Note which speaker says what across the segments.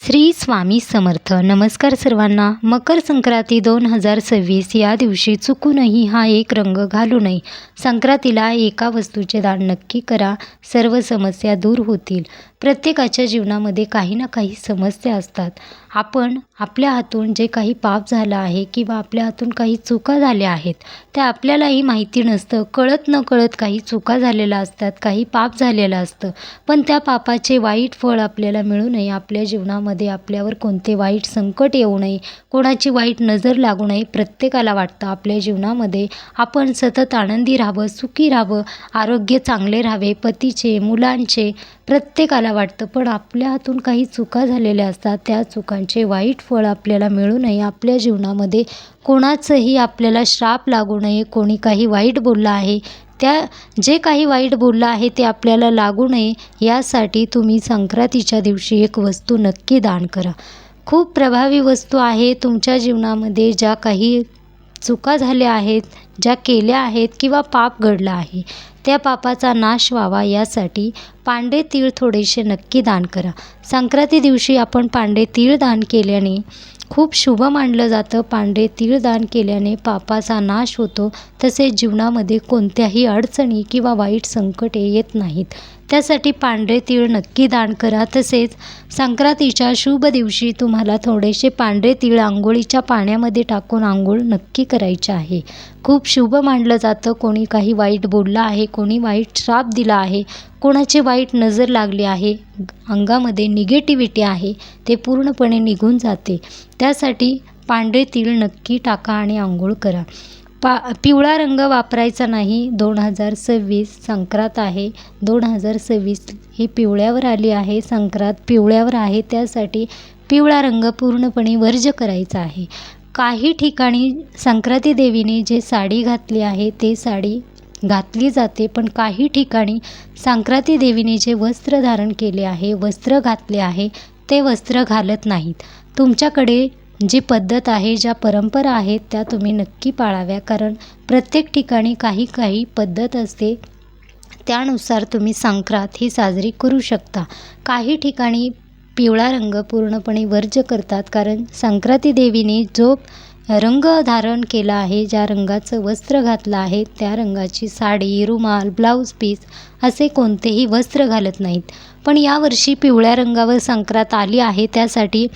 Speaker 1: श्री स्वामी समर्थ. नमस्कार सर्वांना. मकर संक्रांती 2026 या दिवशी चुकूनही हा एक रंग घालू नये. संक्रांतीला एका वस्तूचे दान नक्की करा, सर्व समस्या दूर होतील. प्रत्येकाच्या जीवनामध्ये काही ना काही समस्या असतात. आपण आपल्या हातून जे काही पाप झालं आहे किंवा आपल्या हातून काही चुका झाल्या आहेत त्या आपल्यालाही माहिती नसतं. कळत न कळत काही चुका झालेल्या असतात, काही पाप झालेलं असतं. पण त्या पापाचे वाईट फळ आपल्याला मिळू नये, आपल्या जीवनामध्ये आपल्यावर कोणते वाईट संकट येऊ नये, कोणाची वाईट नजर लागू नये. प्रत्येकाला वाटतं आपल्या जीवनामध्ये आपण सतत आनंदी राहावं, सुखी राहावं, आरोग्य चांगले राहावे, पतीचे, मुलांचे, प्रत्येकाला वाटतं. पण आपल्या हातून काही चुका झालेल्या असतात. त्या चुकांचे वाईट फळ आपल्याला मिळू नये, आपल्या जीवनामध्ये कोणाचंही आपल्याला श्राप लागू नये. कोणी काही वाईट बोललं आहे, जे काही वाईट बोललं आहे ते आपल्याला लागू नये, यासाठी तुम्ही संक्रांतीच्या दिवशी एक वस्तू नक्की दान करा. खूप प्रभावी वस्तू आहे. तुमच्या जीवनामध्ये ज्या काही चुका झाल्या आहेत, ज्या केल्या आहेत किंवा पाप घडलं आहे, त्या पापाचा नाश व्हावा यासाठी पांढरे तीळ थोडेसे नक्की दान करा. संक्रांती दिवशी आपण पांढरे तीळ दान केल्याने खूप शुभ मानलं जातं. पांढरे तीळ दान केल्याने पापाचा नाश होतो, तसेच जीवनामध्ये कोणत्याही अडचणी किंवा वाईट संकटे येत नाहीत. त्यासाठी पांढरे तीळ नक्की दान करा. तसेच संक्रांतीच्या शुभ दिवशी तुम्हाला थोडेसे पांढरे तीळ आंघोळीच्या पाण्यामध्ये टाकून आंघोळ नक्की करायचे आहे. खूप शुभ मानलं जातं. कोणी काही वाईट बोललं आहे, कोणी वाईट श्राप दिला आहे, कोणाची वाईट नजर लागली आहे, अंगामध्ये निगेटिव्हिटी आहे, ते पूर्णपणे निघून जाते. त्यासाठी पांढरे तीळ नक्की टाका आणि आंघोळ करा. पिवळा रंग वापरायचा नाही. 2026 संक्रांत आहे. 2026 ही पिवळ्यावर आली आहे. संक्रांत पिवळ्यावर आहे, त्यासाठी पिवळा रंग पूर्णपणे वर्ज्य करायचा आहे. काही ठिकाणी संक्रांती देवीने जे साडी घातली आहे ते साडी घातली जाते, पण काही ठिकाणी संक्रांती देवीने जे वस्त्र धारण केले आहे, वस्त्र घातले आहे, ते वस्त्र घालत नाहीत. तुमच्याकडे जी पद्धत आहे, ज्या परंपरा आहेत त्या तुम्ही नक्की पाळाव्या. कारण प्रत्येक ठिकाणी काही काही पद्धत असते, त्यानुसार तुम्ही संक्रांत ही साजरी करू शकता. काही ठिकाणी पिवळा रंग पूर्णपणे वर्ज्य करतात, कारण संक्रांती देवीने जो रंग धारण केला आहे, ज्या रंगाचं वस्त्र घातलं आहे, त्या रंगाची साडी, रुमाल, ब्लाऊज पीस असे कोणतेही वस्त्र घालत नाहीत. पण यावर्षी पिवळ्या रंगावर संक्रांत आली आहे, त्यासाठी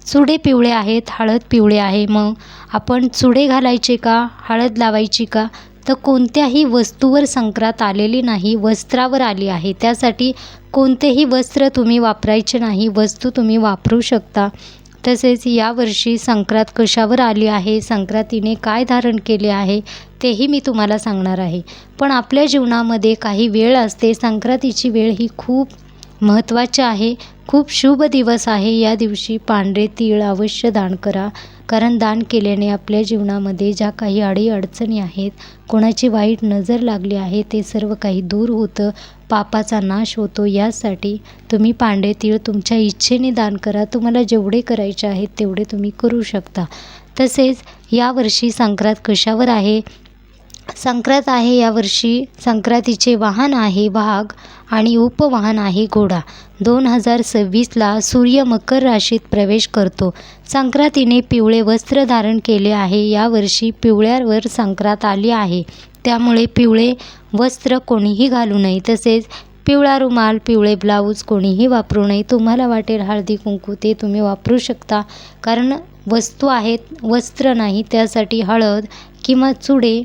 Speaker 1: चुडे पिवळे आहेत, हळद पिवळे आहे. मग आपण चुडे घालायचे का, हळद लावायची का? तर कोणत्याही वस्तूवर संक्रांत आलेली नाही, वस्त्रावर आली आहे. त्यासाठी कोणतेही वस्त्र तुम्ही वापरायचे नाही, वस्तू तुम्ही वापरू शकता. तसेच यावर्षी संक्रांत कशावर आली आहे, संक्रांतीने काय धारण केले आहे, तेही मी तुम्हाला सांगणार आहे. पण आपल्या जीवनामध्ये काही वेळ असते. संक्रांतीची वेळ ही खूप महत्त्वाची आहे, खूप शुभ दिवस आहे. या दिवशी पांढरे तीळ अवश्य दान करा, कारण दान केल्याने आपल्या जीवनामध्ये ज्या काही अडीअडचणी आहेत, कोणाची वाईट नजर लागली आहे, ते सर्व काही दूर होतं, पापाचा नाश होतो. यासाठी तुम्ही पांढरे तीळ तुमच्या इच्छेने दान करा. तुम्हाला जेवढे करायचे आहेत तेवढे तुम्ही करू शकता. तसेच यावर्षी संक्रांत कशावर आहे, संक्रांत आहे यावर्षी. संक्रांतीचे वाहन आहे वाघ आणि उपवाहन आहे घोडा. 2026ला सूर्य मकर राशीत प्रवेश करतो. संक्रांतीने पिवळे वस्त्र धारण केले आहे. यावर्षी पिवळ्यावर संक्रांत आली आहे, त्यामुळे पिवळे वस्त्र कोणीही घालू नये. तसेच पिवळा रुमाल, पिवळे ब्लाऊज कोणीही वापरू नये. तुम्हाला वाटेल हळदी कुंकू, ते तुम्ही वापरू शकता, कारण वस्तू आहेत, वस्त्र नाही. त्यासाठी हळद किंवा चुडे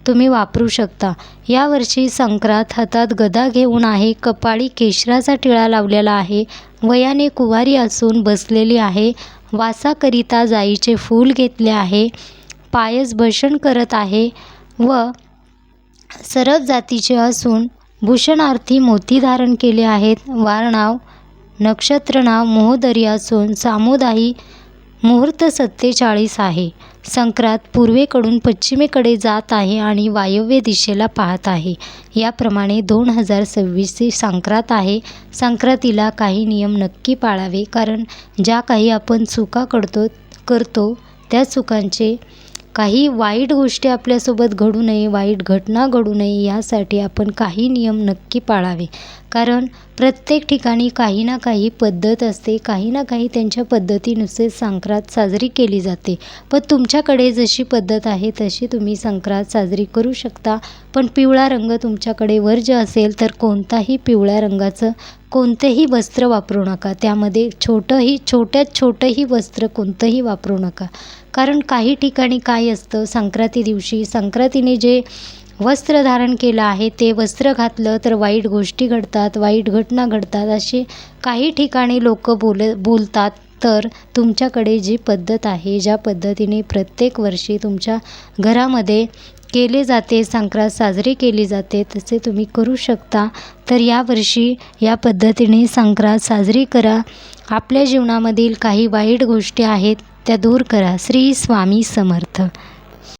Speaker 1: तुम्ही वापरू शकता. यावर्षी संक्रांत हातात गदा घेऊन आहे, कपाळी केशराचा टिळा लावलेला आहे, वयाने कुवारी असून बसलेली आहे, वासाकरिता जाईचे फूल घेतले आहे, पायस भषण करत आहे व सरस जातीचे असून भूषणार्थी मोती धारण केले आहेत. वारनाव नक्षत्र नाव मोहदरी असून सामुदायी मुहूर्त 47 आहे. संक्रांत पूर्वेकडून पश्चिमेकडे जात आहे आणि वायव्य दिशेला पाहत आहे. याप्रमाणे 2026ची संक्रांत आहे. संक्रांतीला काही नियम नक्की पाळावे, कारण ज्या काही आपण चुका करतो त्या चुकांचे काही वाईट गोष्टी आपल्यासोबत घडू नये, वाईट घटना घडू नये यासाठी आपण काही नियम नक्की पाळावे. कारण प्रत्येक ठिकाणी काही ना काही पद्धत असते, काही ना काही त्यांच्या पद्धतीनुसार संक्रांत साजरी केली जाते. पण तुमच्याकडे जशी पद्धत आहे तशी तुम्ही संक्रांत साजरी करू शकता. पण पिवळा रंग तुमच्याकडे वर्ज्य असेल तर कोणताही पिवळ्या रंगाचं कोणतेही वस्त्र वापरू नका. त्यामध्ये छोट्यात छोटंही वस्त्र कोणतंही वापरू नका. कारण काही ठिकाणी काय असतं, संक्रांती दिवशी संक्रांतीने जे वस्त्र धारण केलं आहे ते वस्त्र घातलं तर वाईट गोष्टी घडतात, वाईट घटना घडतात, असे काही ठिकाणी लोक बोलतात. तर तुमच्याकडे जी पद्धत आहे, ज्या पद्धतीने प्रत्येक वर्षी तुमच्या घरामध्ये केले जाते, संक्रांत साजरी केली जाते, तसे तुम्ही करू शकता. तर यावर्षी या पद्धतीने संक्रांत साजरी करा. आपल्या जीवनामधील काही वाईट गोष्टी आहेत त्या दूर करा. श्री स्वामी समर्थ.